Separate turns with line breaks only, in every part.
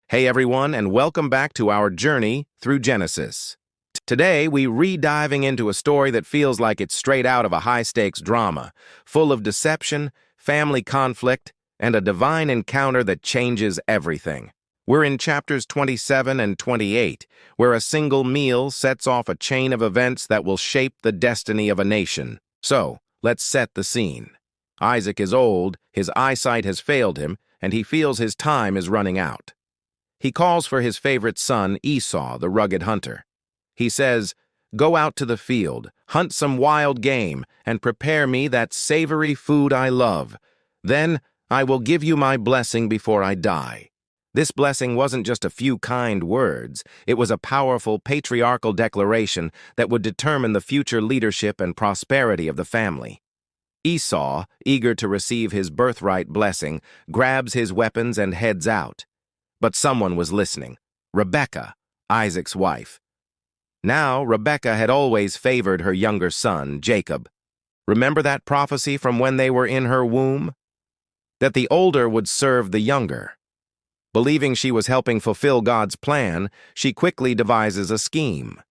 Hey everyone, and welcome back to our journey through Genesis. Today, we re-diving into a story that feels like it's straight out of a high-stakes drama, full of deception, family conflict, and a divine encounter that changes everything. We're in chapters 27 and 28, where a single meal sets off a chain of events that will shape the destiny of a nation. So, let's set the scene. Isaac is old, his eyesight has failed him, and he feels his time is running out. He calls for his favorite son, Esau, the rugged hunter. He says, "Go out to the field, hunt some wild game, and prepare me that savory food I love. Then I will give you my blessing before I die." This blessing wasn't just a few kind words. It was a powerful patriarchal declaration that would determine the future leadership and prosperity of the family. Esau, eager to receive his birthright blessing, grabs his weapons and heads out. But someone was listening. Rebekah, Isaac's wife. Now, Rebekah had always favored her younger son, Jacob. Remember that prophecy from when they were in her womb? That the older would serve the younger. Believing she was helping fulfill God's plan, she quickly devises a scheme.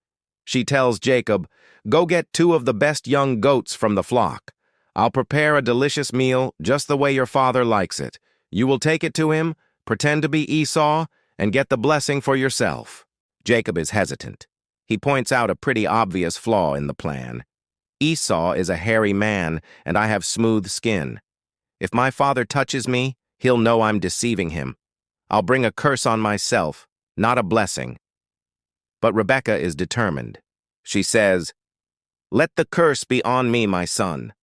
She tells Jacob, "Go get 2 of the best young goats from the flock. I'll prepare a delicious meal just the way your father likes it. You will take it to him, pretend to be Esau, and get the blessing for yourself." Jacob is hesitant. He points out a pretty obvious flaw in the plan. Esau is a hairy man, and I have smooth skin. If my father touches me, he'll know I'm deceiving him. I'll bring a curse on myself, not a blessing. But Rebekah is determined. She says, "Let the curse be on me, my son.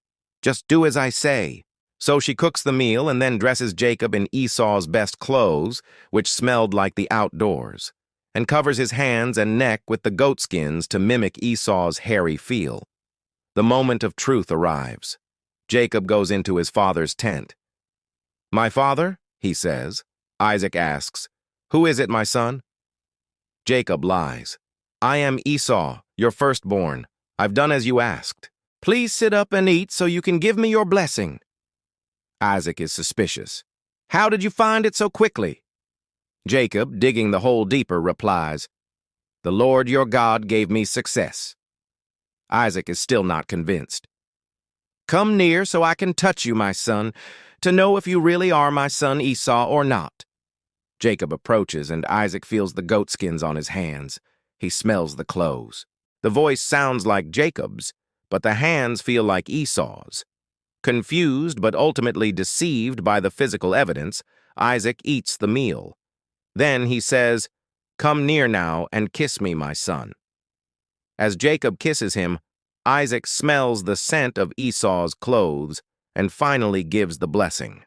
Just do as I say." So she cooks the meal and then dresses Jacob in Esau's best clothes, which smelled like the outdoors, and covers his hands and neck with the goatskins to mimic Esau's hairy feel. The moment of truth arrives. Jacob goes into his father's tent. "My father?" he says. Isaac asks, "Who is it, my son?" Jacob lies. "I am Esau, your firstborn. I've done as you asked. Please sit up and eat so you can give me your blessing." Isaac is suspicious. "How did you find it so quickly?" Jacob, digging the hole deeper, replies, "The Lord your God gave me success." Isaac is still not convinced. "Come near so I can touch you, my son, to know if you really are my son Esau or not." Jacob approaches, and Isaac feels the goatskins on his hands. He smells the clothes. The voice sounds like Jacob's, but the hands feel like Esau's. Confused but ultimately deceived by the physical evidence, Isaac eats the meal. Then he says, "Come near now and kiss me, my son." As Jacob kisses him, Isaac smells the scent of Esau's clothes and finally gives the blessing.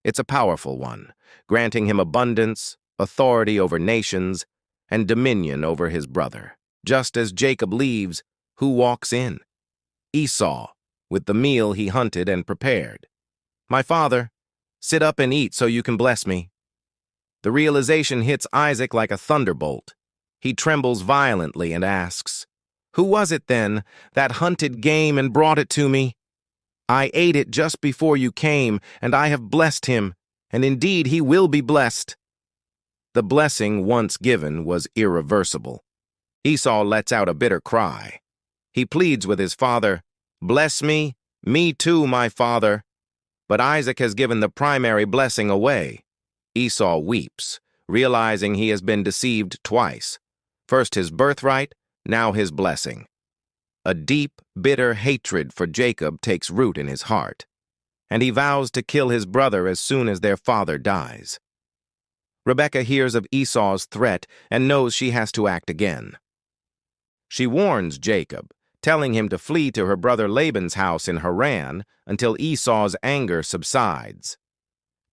It's a powerful one, granting him abundance, authority over nations, and dominion over his brother. Just as Jacob leaves, who walks in? Esau, with the meal he hunted and prepared. "My father, sit up and eat so you can bless me." The realization hits Isaac like a thunderbolt. He trembles violently and asks, "Who was it then that hunted game and brought it to me? I ate it just before you came, and I have blessed him, and indeed he will be blessed." The blessing once given was irreversible. Esau lets out a bitter cry. He pleads with his father, "Bless me too, my father." But Isaac has given the primary blessing away. Esau weeps, realizing he has been deceived twice. First his birthright, now his blessing. A deep, bitter hatred for Jacob takes root in his heart, and he vows to kill his brother as soon as their father dies. Rebekah hears of Esau's threat and knows she has to act again. She warns Jacob, telling him to flee to her brother Laban's house in Haran until Esau's anger subsides.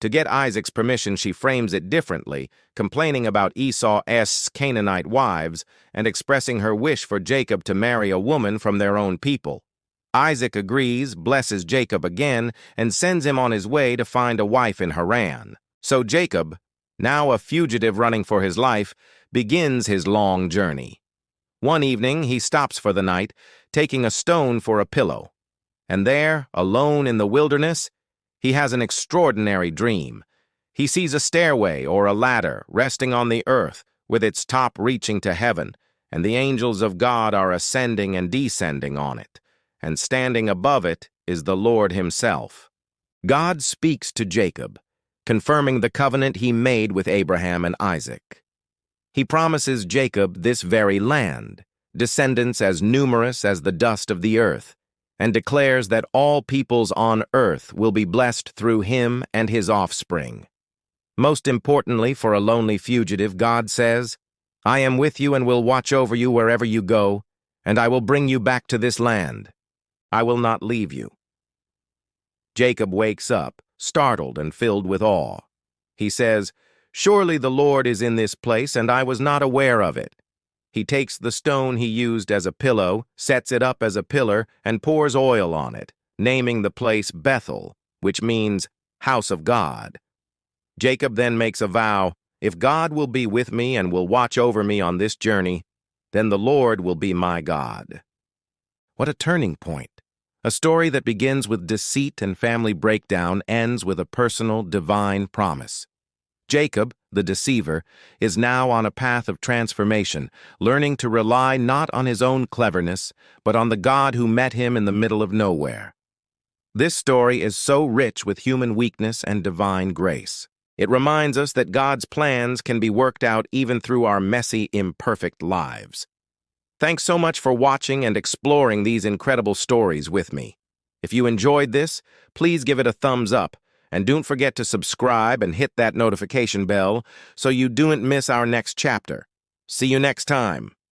To get Isaac's permission, she frames it differently, complaining about Esau's Canaanite wives and expressing her wish for Jacob to marry a woman from their own people. Isaac agrees, blesses Jacob again, and sends him on his way to find a wife in Haran. So Jacob, now a fugitive running for his life, begins his long journey. One evening, he stops for the night, taking a stone for a pillow. And there, alone in the wilderness, he has an extraordinary dream. He sees a stairway or a ladder resting on the earth with its top reaching to heaven, and the angels of God are ascending and descending on it, and standing above it is the Lord himself. God speaks to Jacob, confirming the covenant he made with Abraham and Isaac. He promises Jacob this very land, descendants as numerous as the dust of the earth, and declares that all peoples on earth will be blessed through him and his offspring. Most importantly, for a lonely fugitive, God says, "I am with you and will watch over you wherever you go, and I will bring you back to this land. I will not leave you." Jacob wakes up, startled and filled with awe. He says, "Surely the Lord is in this place, and I was not aware of it." He takes the stone he used as a pillow, sets it up as a pillar, and pours oil on it, naming the place Bethel, which means house of God. Jacob then makes a vow, "If God will be with me and will watch over me on this journey, then the Lord will be my God." What a turning point! A story that begins with deceit and family breakdown ends with a personal, divine promise. Jacob, the deceiver, is now on a path of transformation, learning to rely not on his own cleverness, but on the God who met him in the middle of nowhere. This story is so rich with human weakness and divine grace. It reminds us that God's plans can be worked out even through our messy, imperfect lives. Thanks so much for watching and exploring these incredible stories with me. If you enjoyed this, please give it a thumbs up, and don't forget to subscribe and hit that notification bell so you don't miss our next chapter. See you next time.